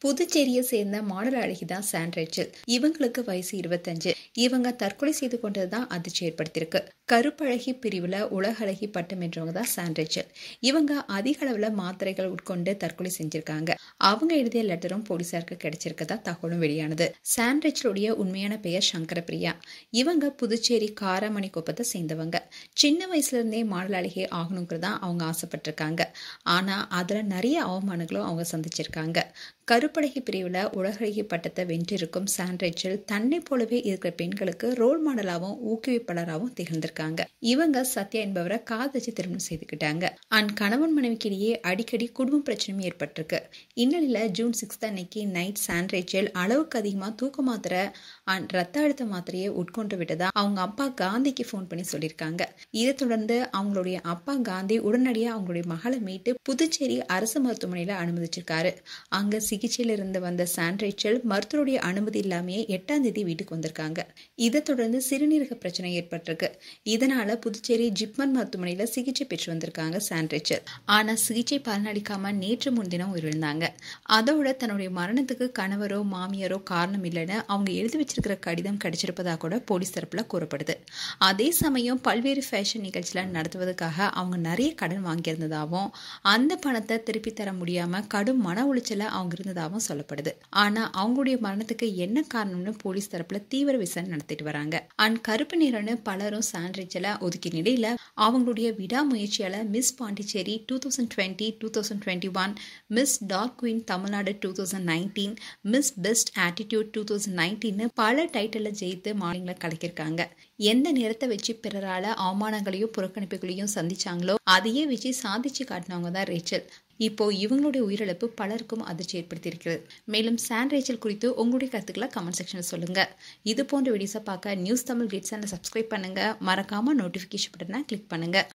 புதுச்சேரியை சேர்ந்த மாடல் அழகி தான் சாண்ட்ரேச்சல். இவங்களுக்கு வயசு 25. இவங்க தற்கொலை செய்து கொண்டதுதான் அதிர்ச்சி ஏற்படுத்தியிருக்கு. கருப்பழகி பிரிவுல உலக அழகி பட்டம் வென்றவங்க தான் சாண்ட்ரேச்சல். இவங்க அதிக அளவுல மாத்திரைகள் உட்கொண்டு தற்கொலை செஞ்சிருக்காங்க. அவங்க எழுதிய லெட்டரும் போலீசாருக்கு கிடைச்சிருக்கதா தகவலும் வெளியானது. சாண்ட்ரேச்சலுடைய உண்மையான பெயர் சங்கரபிரியா. இவங்க புதுச்சேரி காராமணி குப்பத்தை சேர்ந்தவங்க. சின்ன வயசுல இருந்தே மாடல் அழகி ஆகணுங்கிறதா அவங்க ஆசைப்பட்டிருக்காங்க. ஆனா அதுல நிறைய அவமானங்களும் அவங்க சந்திச்சிருக்காங்க. கருப்பழகி பிரிவுல உலகழகி பட்டத்தை வென்றிருக்கும் சாண்ட்ரேச்சல் தன்னை போலவே இருக்கிற பெண்களுக்கு ரோல் மாடலாகவும் ஊக்குவிப்பாளராகவும் திகழ்ந்திருக்காங்க. இவங்க சத்யா என்பவரை காதலிச்சு திருமணம் செய்துக்கிட்டாங்க. கணவன் மனைவிக்கிடையே அடிக்கடி குடும்ப பிரச்சனையும் ஏற்பட்டிருக்கு. இந்நிலையில ஜூன் 6 அன்னைக்கு நைட் சாண்ட்ரேச்சல் அளவுக்கு அதிகமா தூக்க மாத்திரை ரத்த அழுத்த மாத்திரையை உட்கொண்டு விட்டதா அவங்க அப்பா காந்திக்கு போன் பண்ணி சொல்லியிருக்காங்க. இதை தொடர்ந்து அவங்களுடைய அப்பா காந்தி உடனடியாக அவங்களுடைய மகளை மீட்டு புதுச்சேரி அரசு மருத்துவமனையில அனுமதிச்சிருக்காரு. அங்க சிகிச்சையில் இருந்து வந்த சாண்ட்ரேச்சல் மருத்துவருடைய அனுமதி இல்லாமையே 8ஆம் தேதி வீட்டுக்கு வந்திருக்காங்க. இதை தொடர்ந்து சிறுநீரக பிரச்சனை ஏற்பட்டிருக்கு. இதனால புதுச்சேரி ஜிப்மர் மருத்துவமனையில சிகிச்சை பெற்று வந்திருக்காங்க சாண்ட்ரேச்சல். ஆனா சிகிச்சை பலனளிக்காம நேற்று முன்தினம் உயிரிழந்தாங்க. அதோட தன்னுடைய மரணத்துக்கு கணவரோ மாமியாரோ காரணம் இல்லைன்னு அவங்க எழுதி வச்சிருக்கிற கடிதம் கிடைச்சிருப்பதா கூட போலீஸ் தரப்புல கூறப்படுது. அதே சமயம் பல்வேறு ஃபேஷன் நிகழ்ச்சிகளை நடத்துவதற்காக அவங்க நிறைய கடன் வாங்கியிருந்ததாகவும் அந்த பணத்தை திருப்பி தர முடியாம கடும் மன உளைச்சல அவங்க இருந்ததாகவும் சொல்லப்படுது. ஆனா அவங்களுடைய மரணத்துக்கு என்ன காரணம்னு போலீஸ் தரப்புல தீவிர விசாரணை நடத்திட்டு வராங்க. கருப்பு நிறம்னு பலரும் சாண்ட்ரேச்சலை ஒதுக்கிய நிலையில அவங்களுடைய விடாமுயற்சியால miss Pondicherry 2020, 2021, miss dark queen Tamil Nadu 2019, miss best attitude 2019 பல டைட்டில ஜெயித்து மாநிலங்களை கலக்கியிருக்காங்க. எந்த நிறத்தை வச்சு பிறரால அவமானங்களையும் புறக்கணிப்புகளையும் சந்திச்சாங்களோ அதையே வச்சு சாதிச்சு காட்டினவங்க தான் ரேச்சல். இப்போ இவங்களுடைய உயிரிழப்பு பலருக்கும் அதிர்ச்சி ஏற்படுத்தியிருக்கிறது. மேலும் சாண்ட்ரேச்சல் குறித்து உங்களுடைய கருத்துக்களை கமெண்ட் செக்ஷன்ல சொல்லுங்க. இது போன்ற வீடியோஸை பார்க்க நியூஸ் தமிழ் கிளிட்ஸ் சேனலை சப்ஸ்கிரைப் பண்ணுங்க. மறக்காம நோட்டிபிகேஷன் பட்டனை கிளிக் பண்ணுங்க.